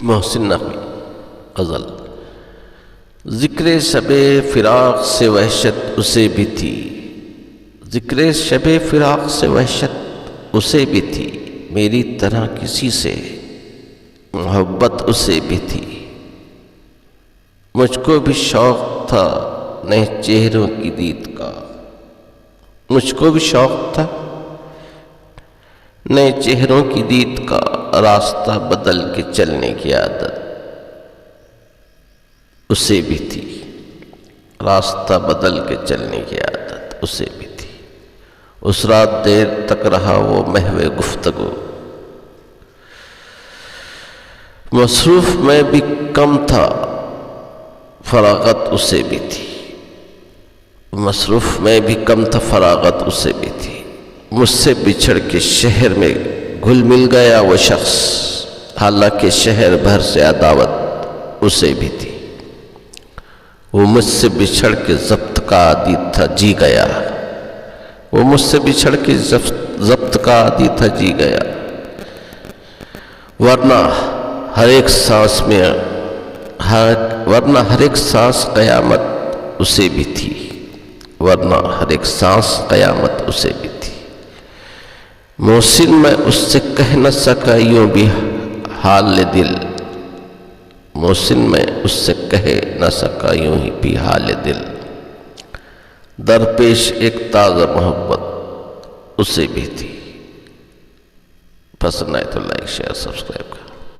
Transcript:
محسن نقوی غزل۔ ذکر شب فراق سے وحشت اسے بھی تھی، ذکر شب فراق سے وحشت اسے بھی تھی، میری طرح کسی سے محبت اسے بھی تھی۔ مجھ کو بھی شوق تھا نئے چہروں کی دید کا، مجھ کو بھی شوق تھا نئے چہروں کی دید کا، راستہ بدل کے چلنے کی عادت اسے بھی تھی، راستہ بدل کے چلنے کی عادت اسے بھی تھی۔ اس رات دیر تک رہا وہ محو گفتگو، مصروف میں بھی کم تھا فراغت اسے بھی تھی، مصروف میں بھی کم تھا فراغت اسے بھی تھی۔ مجھ سے بچھڑ کے شہر میں گھل مل گیا وہ شخص، حالانکہ شہر بھر سے عداوت اسے بھی تھی۔ وہ مجھ سے بچھڑ کے ضبط کا عادی تھا جی گیا، وہ مجھ سے بچھڑ کے ضبط کا عادی تھا جی گیا، ورنہ ہر ایک سانس میں ورنہ ہر ایک سانس قیامت اسے بھی تھی، ورنہ ہر ایک سانس قیامت اسے بھی تھی۔ محسن میں اس سے کہہ نہ سکا یوں بھی حال دل، محسن میں اس سے کہہ نہ سکا یوں ہی بھی حال دل، درپیش ایک تازہ محبت اسے بھی تھی۔ پسند آئے تو لائک شیئر سبسکرائب